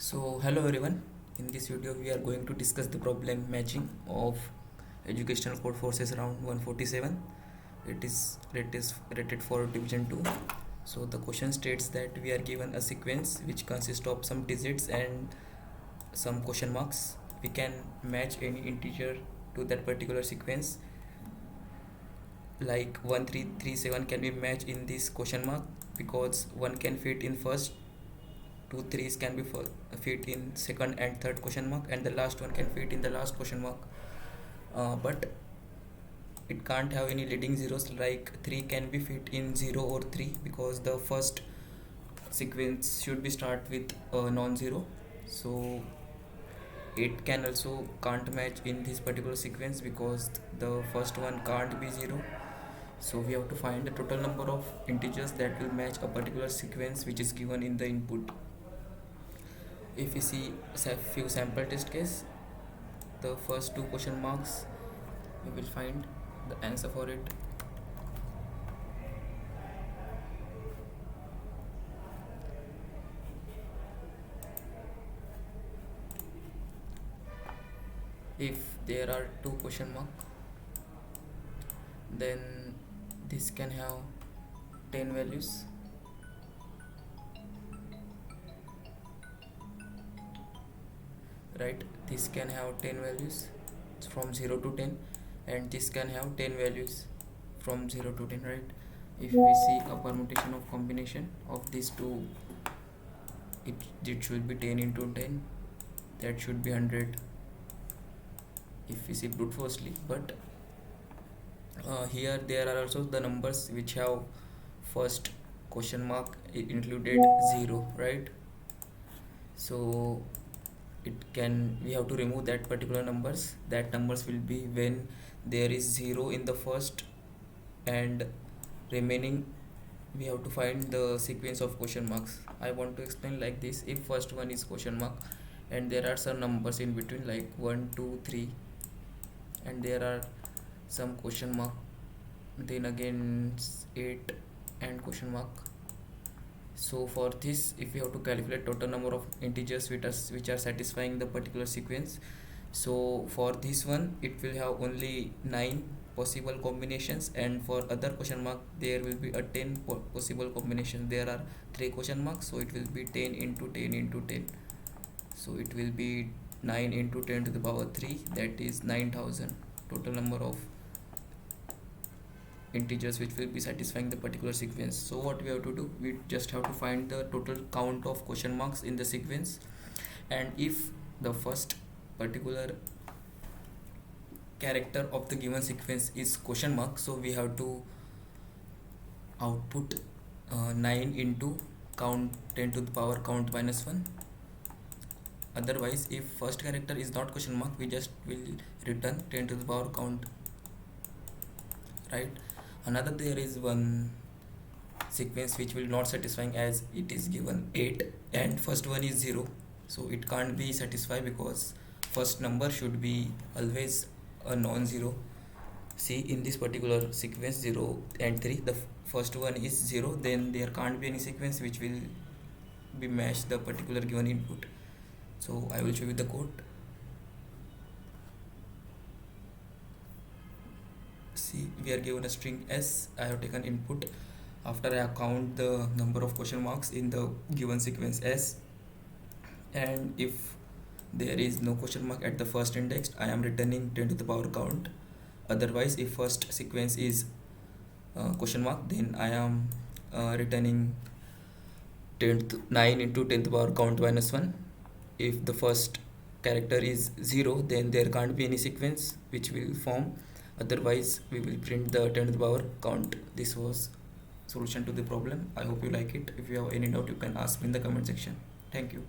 So hello everyone. In this video we are going to discuss the problem matching of educational code forces around 147. It is rated for division 2. So the question states that we are given a sequence which consists of some digits and some question marks. We can match any integer to that particular sequence, like 1337 can be matched in this question mark because one can fit in first, two threes can be fit in second and third question mark, and the last one can fit in the last question mark. But it can't have any leading zeros, like 3 can be fit in 0 or 3 because the first sequence should be start with non-zero. So it can also can't match in this particular sequence because the first one can't be 0. So we have to find the total number of integers that will match a particular sequence which is given in the input. If we see a few sample test case, the first two question marks, we will find the answer for it. If there are two question mark, then this can have 10 values, right? This can have 10 values from 0 to 10, and this can have 10 values from 0 to 10, right? If we see a permutation of combination of these two, it should be 10 into 10, that should be 100 if we see brute forcely. But here there are also the numbers which have first question mark included 0, right? So we have to remove that particular numbers. That numbers will be when there is 0 in the first, and remaining we have to find the sequence of question marks. I want to explain like this. If first one is question mark and there are some numbers in between like 1 2 3, and there are some question mark, then again 8 and question mark. So for this, if we have to calculate total number of integers which are satisfying the particular sequence, so for this one it will have only 9 possible combinations, and for other question mark there will be a 10 possible combination. There are 3 question marks, so it will be 10 into 10 into 10, so it will be 9 into 10 to the power 3, that is 9000 total number of integers which will be satisfying the particular sequence. So what we have to do, we just have to find the total count of question marks in the sequence, and if the first particular character of the given sequence is question mark, so we have to output 9 into count 10 to the power count minus 1. Otherwise, if first character is not question mark, we just will return 10 to the power count, right? Another, there is one sequence which will not satisfying as it is given 8 and first one is 0, so it can't be satisfied because first number should be always a non-zero. See, in this particular sequence 0 and 3, the first one is 0, then there can't be any sequence which will be matched the particular given input. So I will show you the code. See, we are given a string s. I have taken input after I count the number of question marks in the given sequence s, and if there is no question mark at the first index, I am returning 10 to the power count. Otherwise, if first sequence is question mark, then I am returning 9 into 10 to the power count minus 1. If the first character is 0, then there can't be any sequence which will form. Otherwise, we will print the 10 to the power count. This was solution to the problem. I hope you like it. If you have any doubt, you can ask me in the comment section. Thank you.